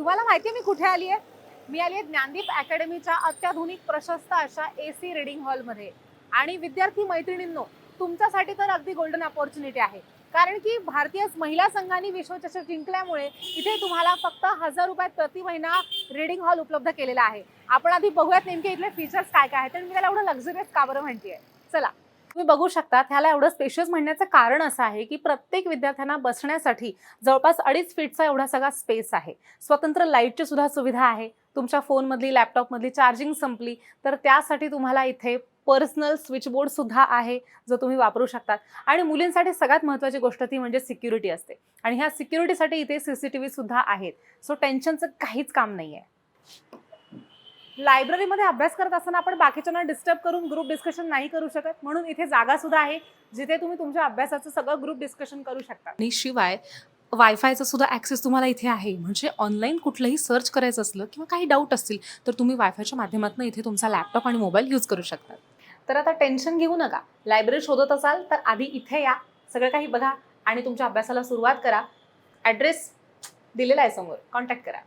तुम्हाला माहिती आहे मी कुठे आली आहे? मी आली आहे ज्ञानदीप अकॅडमीच्या अत्याधुनिक प्रशस्त अशा एसी रीडिंग हॉलमध्ये. आणि विद्यार्थी मैत्रिणींनो, तुमच्यासाठी तर अगदी गोल्डन अपॉर्च्युनिटी आहे. कारण की भारतीय महिला संघाने विश्वचषक जिंकल्यामुळे इथे तुम्हाला फक्त 1000 रुपयात प्रति महिना रीडिंग हॉल उपलब्ध केलेला आहे. आपण आधी बघूयात नेमके इथले फीचर्स काय काय आहेत आणि मी त्याला एवढं लक्झरियस का बरं म्हणतेय. चला, तुम्ही बघू शकता. ह्याला एवढं स्पेशियस म्हणण्याचं कारण असं आहे की प्रत्येक विद्यार्थ्यांना बसण्यासाठी जवळपास 2.5 फीटचा एवढा सगळा स्पेस आहे. स्वतंत्र लाईटची सुद्धा सुविधा आहे. तुमच्या फोनमधली लॅपटॉपमधली चार्जिंग संपली तर त्यासाठी तुम्हाला इथे पर्सनल स्विचबोर्ड सुद्धा आहे जो तुम्ही वापरू शकतात. आणि मुलींसाठी सगळ्यात महत्त्वाची गोष्ट ती म्हणजे सिक्युरिटी असते आणि ह्या सिक्युरिटीसाठी इथे सीसीटीव्ही सुद्धा आहेत. सो टेन्शनचं काहीच काम नाहीये. लायब्ररीमध्ये अभ्यास करत असताना आपण बाकीच्यांना डिस्टर्ब करून ग्रुप डिस्कशन नाही करू शकत, म्हणून इथे जागा सुद्धा आहे जिथे तुम्ही तुमच्या अभ्यासाचं सगळं ग्रुप डिस्कशन करू शकता. आणि शिवाय वायफायचा सुद्धा ॲक्सेस तुम्हाला इथे आहे. म्हणजे ऑनलाईन कुठलंही सर्च करायचं असलं किंवा काही डाऊट असतील तर तुम्ही वायफायच्या माध्यमातून इथे तुमचा लॅपटॉप आणि मोबाईल यूज करू शकता. तर आता टेन्शन घेऊ नका. लायब्ररी शोधत असाल तर आधी इथे या, सगळं काही बघा आणि तुमच्या अभ्यासाला सुरुवात करा. ॲड्रेस दिलेला आहे समोर, कॉन्टॅक्ट करा.